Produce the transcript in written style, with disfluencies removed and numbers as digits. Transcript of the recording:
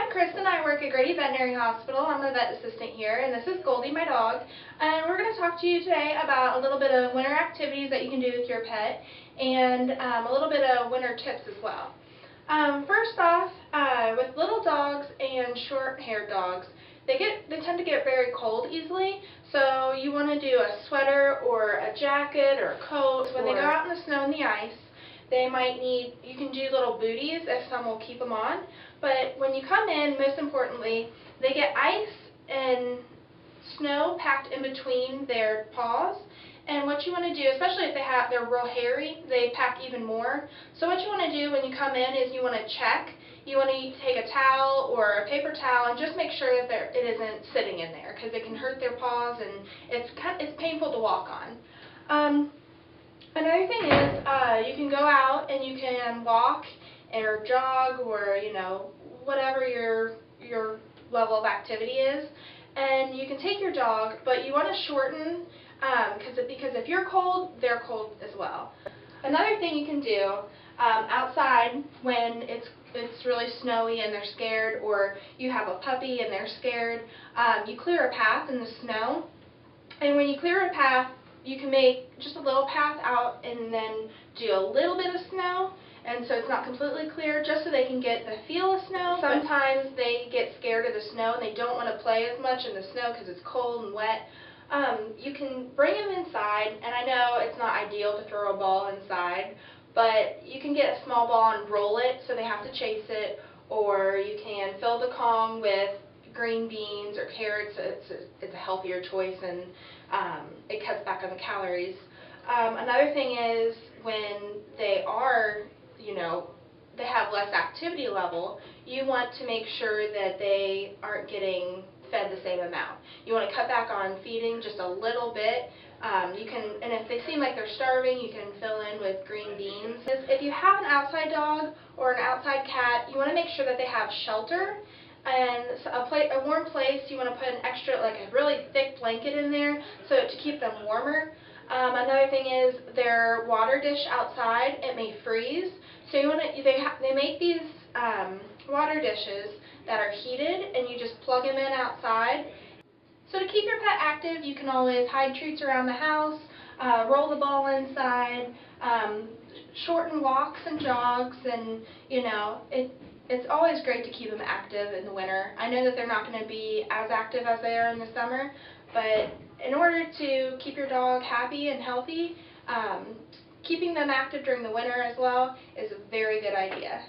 I'm Kristen. I work at Grady Veterinary Hospital. I'm a vet assistant here, and this is Goldie, my dog. And we're going to talk to you today about a little bit of winter activities that you can do with your pet, and a little bit of winter tips as well. First off, with little dogs and short-haired dogs, they tend to get very cold easily. So you want to do a sweater or a jacket or a coat. When they go out in the snow and the ice, they might need, you can do little booties if some will keep them on. But when you come in, most importantly, they get ice and snow packed in between their paws. And what you want to do, especially if they're real hairy, they pack even more. So what you want to do when you come in is you want to check. You want to take a towel or a paper towel and just make sure that it isn't sitting in there, because it can hurt their paws and it's painful to walk on. Another thing is you can go out and you can walk or jog or whatever your level of activity is, and you can take your dog, but you want to shorten because if you're cold, they're cold as well. Another thing you can do outside when it's really snowy and they're scared, or you have a puppy and they're scared, you clear a path in the snow, and when you clear a path, you can make just a little path out and then do a little bit of snow, and so it's not completely clear, just so they can get the feel of snow. Sometimes they get scared of the snow and they don't want to play as much in the snow because it's cold and wet. You can bring them inside, and I know it's not ideal to throw a ball inside, but you can get a small ball and roll it so they have to chase it, or you can fill the Kong with green beans or carrots. It's a healthier choice, and it cuts back on the calories. Another thing is when they are, they have less activity level, you want to make sure that they aren't getting fed the same amount. You want to cut back on feeding just a little bit. And if they seem like they're starving, you can fill in with green beans. If you have an outside dog or an outside cat, you want to make sure that they have shelter and a warm place. You want to put an extra, like a really thick blanket in there to keep them warmer. Another thing is their water dish outside, it may freeze. So they make these water dishes that are heated, and you just plug them in outside. So to keep your pet active, you can always hide treats around the house, roll the ball inside, shorten walks and jogs, and it's always great to keep them active in the winter. I know that they're not going to be as active as they are in the summer, but in order to keep your dog happy and healthy, keeping them active during the winter as well is a very good idea.